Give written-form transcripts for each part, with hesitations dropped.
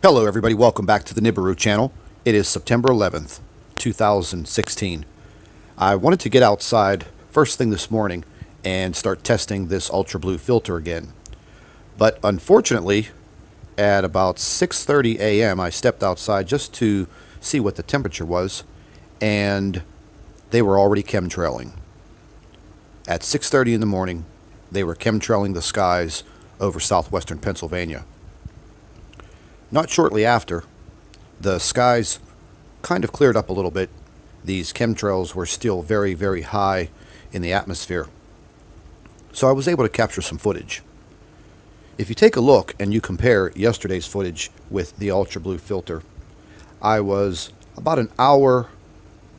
Hello everybody, welcome back to the NIBIRU channel. It is September 11th, 2016. I wanted to get outside first thing this morning and start testing this ultra blue filter again. But unfortunately, at about 6:30 a.m. I stepped outside just to see what the temperature was, and they were already chemtrailing. At 6:30 in the morning, they were chemtrailing the skies over southwestern Pennsylvania. Not shortly after, the skies kind of cleared up a little bit. These chemtrails were still very, very high in the atmosphere. So I was able to capture some footage. If you take a look and you compare yesterday's footage with the ultra blue filter, I was about an hour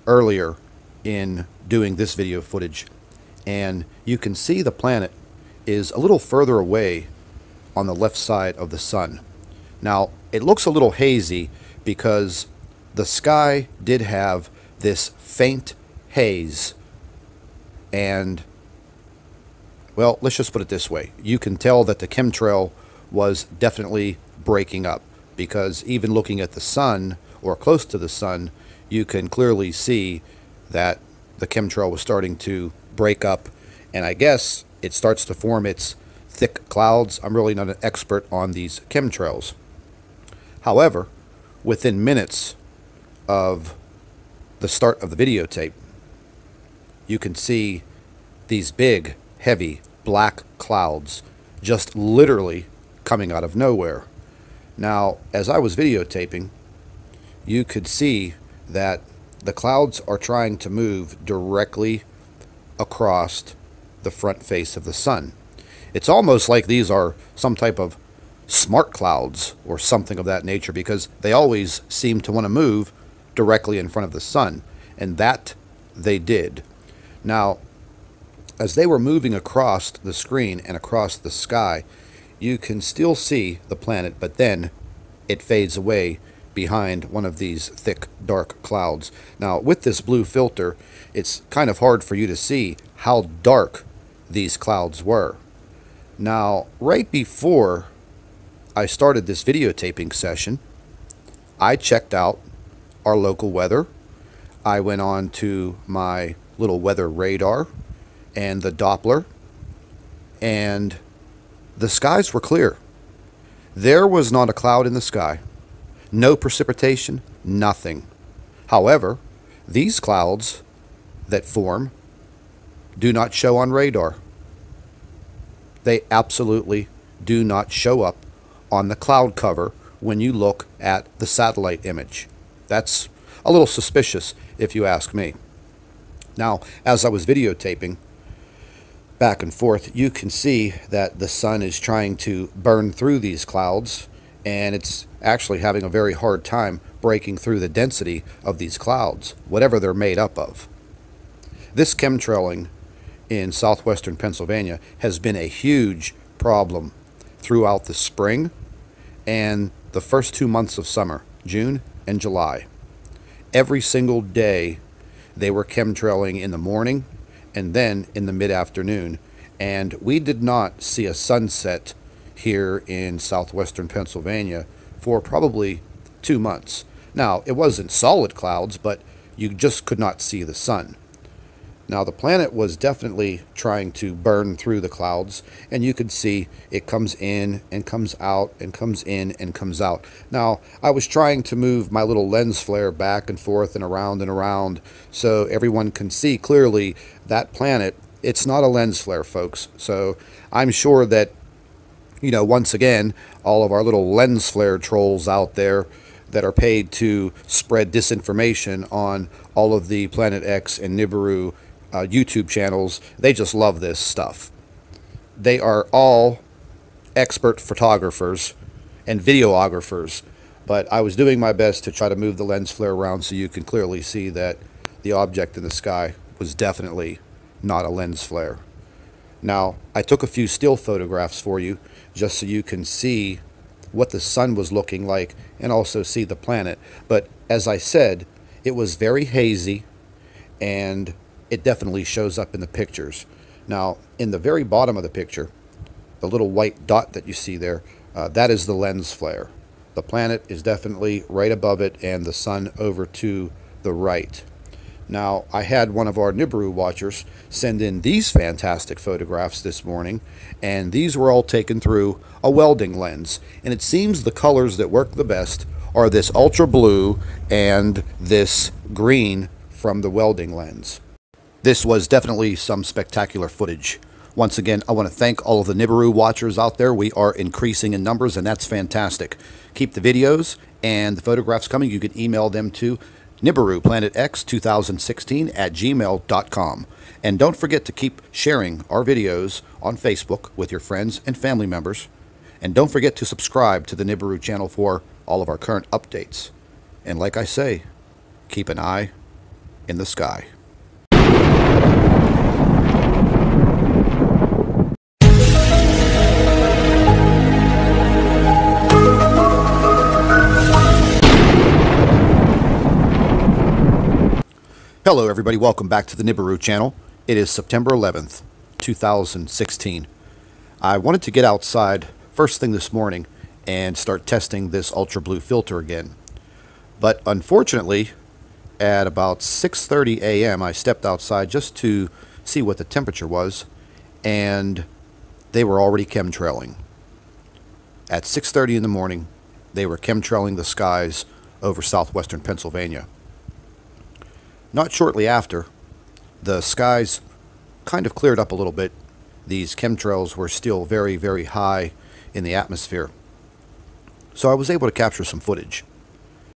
earlier in doing this video footage, and you can see the planet is a little further away on the left side of the sun. Now, it looks a little hazy because the sky did have this faint haze, and, well, let's just put it this way. You can tell that the chemtrail was definitely breaking up, because even looking at the sun, or close to the sun, you can clearly see that the chemtrail was starting to break up, and I guess it starts to form its thick clouds. I'm really not an expert on these chemtrails. However, within minutes of the start of the videotape, you can see these big, heavy, black clouds just literally coming out of nowhere. Now, as I was videotaping, you could see that the clouds are trying to move directly across the front face of the sun. It's almost like these are some type of smart clouds or something of that nature, because they always seem to want to move directly in front of the sun, and that they did. Now, as they were moving across the screen and across the sky, you can still see the planet, but then it fades away behind one of these thick, dark clouds. Now, with this blue filter, it's kind of hard for you to see how dark these clouds were. Now, right before I started this videotaping session, I checked out our local weather. I went on to my little weather radar and the Doppler, and the skies were clear. There was not a cloud in the sky. No precipitation, nothing. However, these clouds that form do not show on radar. They absolutely do not show up on the cloud cover when you look at the satellite image. That's a little suspicious, if you ask me. Now, as I was videotaping back and forth, you can see that the sun is trying to burn through these clouds, and it's actually having a very hard time breaking through the density of these clouds, whatever they're made up of. This chemtrailing in southwestern Pennsylvania has been a huge problem throughout the spring and the first 2 months of summer, June and July. Every single day they were chemtrailing in the morning and then in the mid-afternoon, and we did not see a sunset here in southwestern Pennsylvania for probably 2 months. Now, it wasn't solid clouds, but you just could not see the sun. Now, the planet was definitely trying to burn through the clouds, and you could see it comes in and comes out and comes in and comes out. Now, I was trying to move my little lens flare back and forth and around so everyone can see clearly that planet. It's not a lens flare, folks. So I'm sure that, you know, once again, all of our little lens flare trolls out there that are paid to spread disinformation on all of the Planet X and NIBIRU YouTube channels, they just love this stuff. They are all expert photographers and videographers, but I was doing my best to try to move the lens flare around so you can clearly see that the object in the sky was definitely not a lens flare. Now, I took a few still photographs for you just so you can see what the sun was looking like and also see the planet. But as I said, it was very hazy, and it definitely shows up in the pictures. Now, in the very bottom of the picture, the little white dot that you see there, that is the lens flare. The planet is definitely right above it and the sun over to the right. Now, I had one of our NIBIRU watchers send in these fantastic photographs this morning, and these were all taken through a welding lens. And it seems the colors that work the best are this ultra blue and this green from the welding lens. This was definitely some spectacular footage. Once again, I want to thank all of the NIBIRU watchers out there. We are increasing in numbers, and that's fantastic. Keep the videos and the photographs coming. You can email them to NIBIRUPlanetX2016@gmail.com. And don't forget to keep sharing our videos on Facebook with your friends and family members. And don't forget to subscribe to the NIBIRU channel for all of our current updates. And like I say, keep an eye in the sky. Hello everybody, welcome back to the NIBIRU channel. It is September 11th, 2016. I wanted to get outside first thing this morning and start testing this ultra blue filter again. But unfortunately, at about 6:30 a.m. I stepped outside just to see what the temperature was, and they were already chemtrailing. At 6:30 in the morning, they were chemtrailing the skies over southwestern Pennsylvania. Not shortly after, the skies kind of cleared up a little bit. These chemtrails were still very, very high in the atmosphere. So I was able to capture some footage.